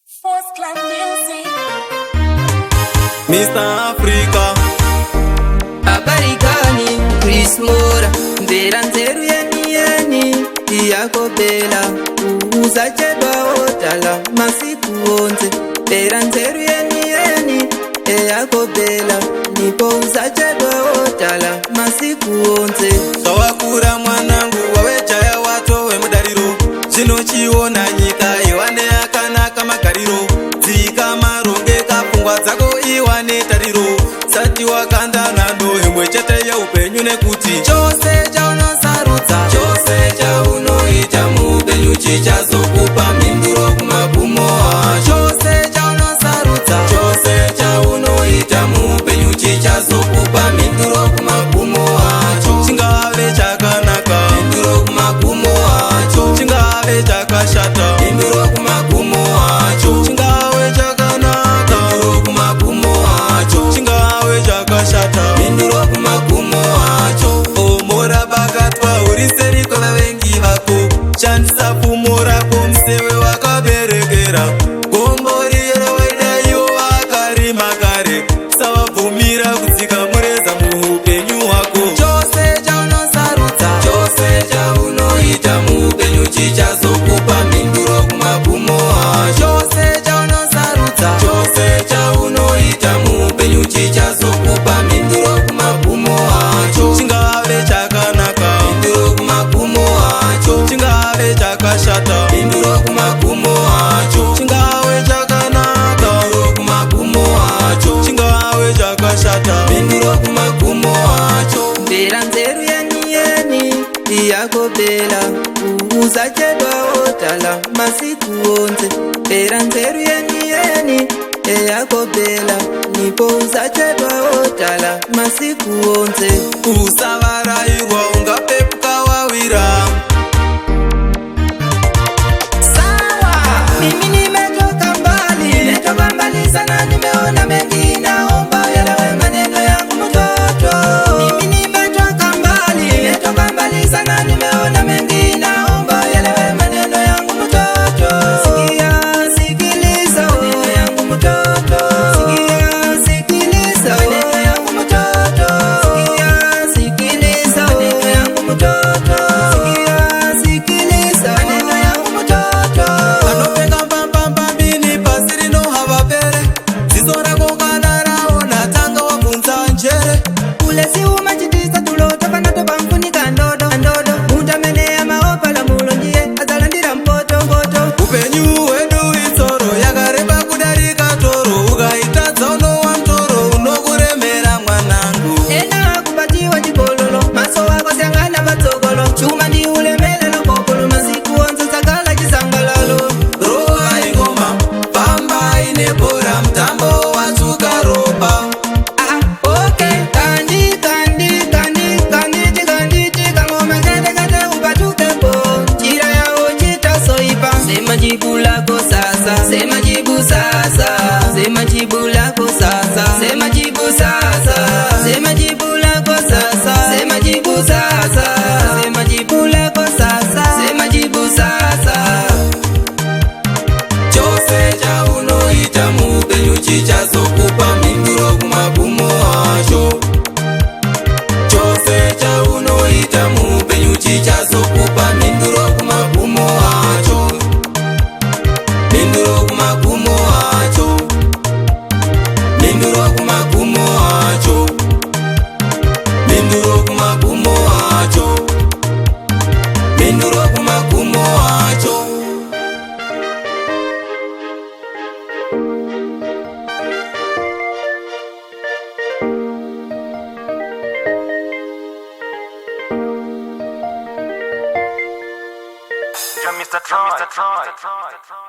First Clan Music. Mr. Africa Habari gani Chris Mora, ndera nzeru yeni iyakopela uzachedwa otala masiku onse. Ndera nzeru yeni iyakopela nipo uzachedwa otala masiku onse. Sawakura mwanangu wawechaya watowe mudariro, zvinochiona nyika iwane yakanaka magariro, dzika marongeka pfungwa dzako iwane tariro. Sati wakanda nhando imwe chete yeupenyu, nekuti chose chaunosarudza, chose chaunoita muupenyu chichazokupa mhinduro kumagumo acho. Chose chaunosarudza, chose chaunoita muupenyu chichazokupa mhinduro kumagumo acho. Chingave chakanaka, mhinduro kumagumo acho. Chingave chakashata, mhinduro kumagumo acho. Chingave chakanaka, mhinduro kumagumo acho. Chingave chakashata, mhinduro kumagumo acho. Omora bakatwa uri seri kwavavengi vako, shandisa pfumo rako musewe wakaberekera. Gombori yerowaida iwo vakarima kare, savabvumira kudzika mureza muupenyu hwako. Chose chaunosarudza, chose chaunoita muupenyu chichazokupa mhinduro kumagumo acho. Chose chaunosarudza, chose chaunoita muupenyu chichazokupa mhinduro kumagumo acho. Chingave chakanaka, mhinduro kumagumo acho. Chingave chakashata, mhinduro kumagumo acho. Chingave chakanaka, mhinduro kumagumo acho. Chingave chakashata, mhinduro kumagumo acho. Ndera nzeru yeni iyakopela uzachedwa otala masiku onse. Ndera nzeru yeni iyakopela nipo uzachedwa otala masiku onse. Usavarairwa ungapepuka wawira. Sawa, mimi nimetoka mbali sana, nimeona mengi, naomba uelewe maneno yangu mtoto. Mimi nimetoka mbali sana, nimeona mengi, naomba uelewe maneno yangu mtoto. Sikiliza maneno yangu mtoto. Sikiliza maneno yangu mtoto. Sikiliza maneno yangu mtoto. Sikiliza maneno yangu mtoto. Anopeka mbambambambini pasi rino havapere, ziso rako kana raona tanga wabvunza njere. Ulezi umachitisa tulota panato pamfunika ndodo mutameneya maopala mulonjie azalandira mpoto. Upenyu hwedu itsoro, yakareba kudarika toro. Ukaitadza unowa mtoro, unokuremera mwanangu. Ena kupatiwa chikololo, maso wako syangana matsogolo. Chuma ndi ulemelelo kokolo, masiku onse sakala chisangalalo. Rova ingoma, pamba inebhora, mutambo watsuka ropa. Okay, kanditi kangoma kete upatukepo. Njira yao chitasoipa, sema jibu lako sasa, sema jibu sasa, sema jibu lako sasa, sema jibu sasa, sema jibu lako sasa, sema jibu sasa, sema jibu lako sasa, sema jibu sasa. Chose chaunoita muupenyu chichazokupa mhinduro kumagumo acho. Chose chaunoita muupenyu chichazokupa mhinduro kumagumo acho. Mhinduro kumagumo acho. Mhinduro kumagumo acho. Mhinduro kumagumo acho. Mhinduro kumagumo acho. Mr. Troy.